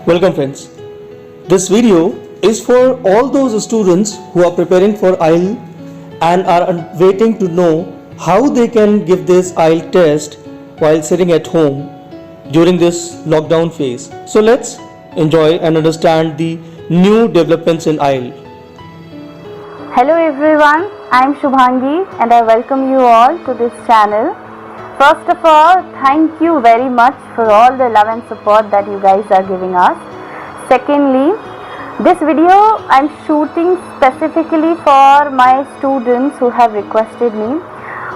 Welcome friends. This video is for all those students who are preparing for IELTS and are waiting to know how they can give this IELTS test while sitting at home during this lockdown phase. So let's enjoy and understand the new developments in IELTS. Hello everyone, I am Shubhangi and I welcome you all to this channel. First of all, thank you very much for all the love and support that you guys are giving us. Secondly, this video I am shooting specifically for my students who have requested me.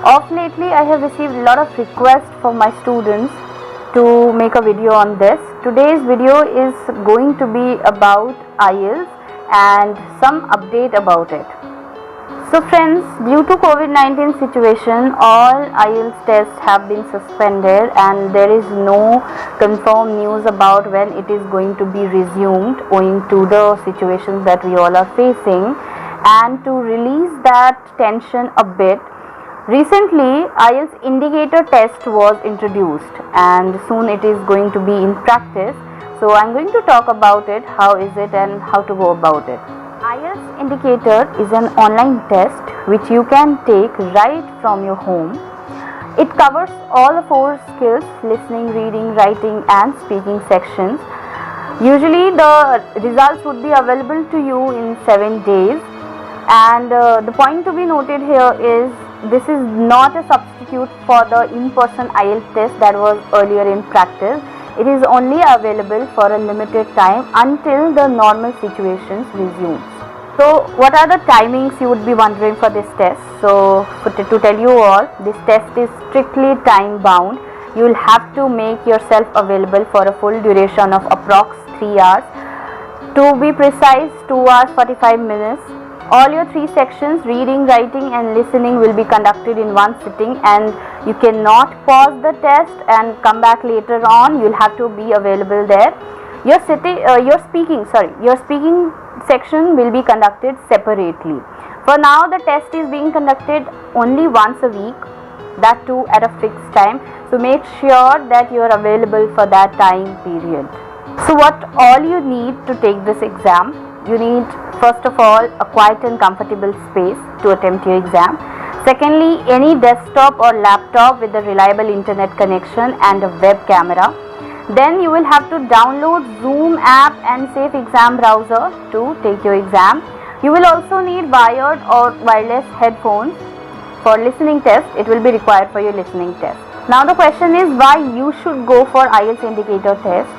Of lately, I have received a lot of requests from my students to make a video on this. Today's video is going to be about IELTS and some update about it. So friends, due to COVID-19 situation, all IELTS tests have been suspended and there is no confirmed news about when it is going to be resumed owing to the situations that we all are facing. And to release that tension a bit, recently IELTS indicator test was introduced and soon it is going to be in practice. So I'm going to talk about it, how is it and how to go about it. IELTS indicator is an online test which you can take right from your home. It covers all the 4 skills: listening, reading, writing and speaking sections. Usually the results would be available to you in 7 days, and the point to be noted here is this is not a substitute for the in-person IELTS test that was earlier in practice. It is only available for a limited time until the normal situations resumes. So what are the timings, you would be wondering, for this test? So to tell you all, this test is strictly time bound. You will have to make yourself available for a full duration of approx 3 hours. To be precise, 2 hours 45 minutes. All your 3 sections, reading, writing and listening, will be conducted in one sitting, and you cannot pause the test and come back later on. You'll have to be available there. Your speaking section will be conducted separately. For now, the test is being conducted only once a week, that too at a fixed time. So make sure that you are available for that time period. So what all you need to take this exam? You need, first of all, a quiet and comfortable space to attempt your exam. Secondly, any desktop or laptop with a reliable internet connection and a web camera. Then you will have to download Zoom app and Safe Exam browser to take your exam. You will also need wired or wireless headphones. For listening test, it will be required for your listening test. Now the question is why you should go for IELTS indicator test.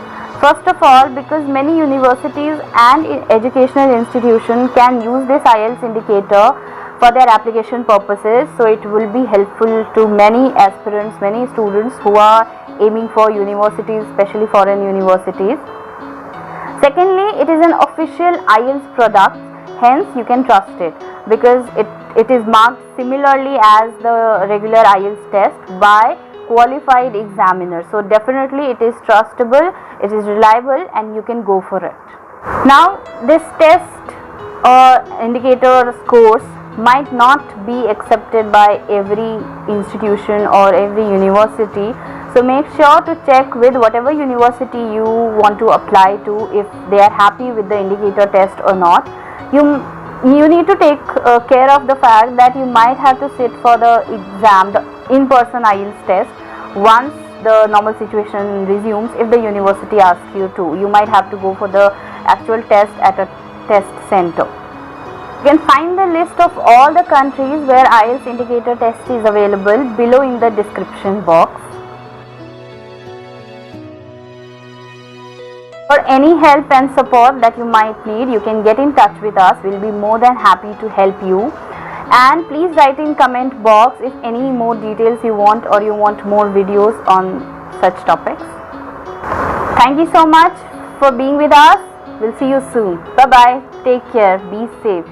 First of all, because many universities and educational institutions can use this IELTS indicator for their application purposes, so it will be helpful to many aspirants, many students who are aiming for universities, especially foreign universities. Secondly, it is an official IELTS product, hence you can trust it because it is marked similarly as the regular IELTS test by qualified examiners. So definitely it is trustable, it is reliable and you can go for it. Now this test or indicator scores might not be accepted by every institution or every university. So make sure to check with whatever university you want to apply to if they are happy with the indicator test or not. You need to take care of the fact that you might have to sit for the exam, the in-person IELTS test, once the normal situation resumes. If the university asks you to, you might have to go for the actual test at a test center. You can find the list of all the countries where IELTS indicator test is available below in the description box. For any help and support that you might need, you can get in touch with us. We'll be more than happy to help you. And please write in comment box if any more details you want or you want more videos on such topics. Thank you so much for being with us. We'll see you soon. Bye bye. Take care. Be safe.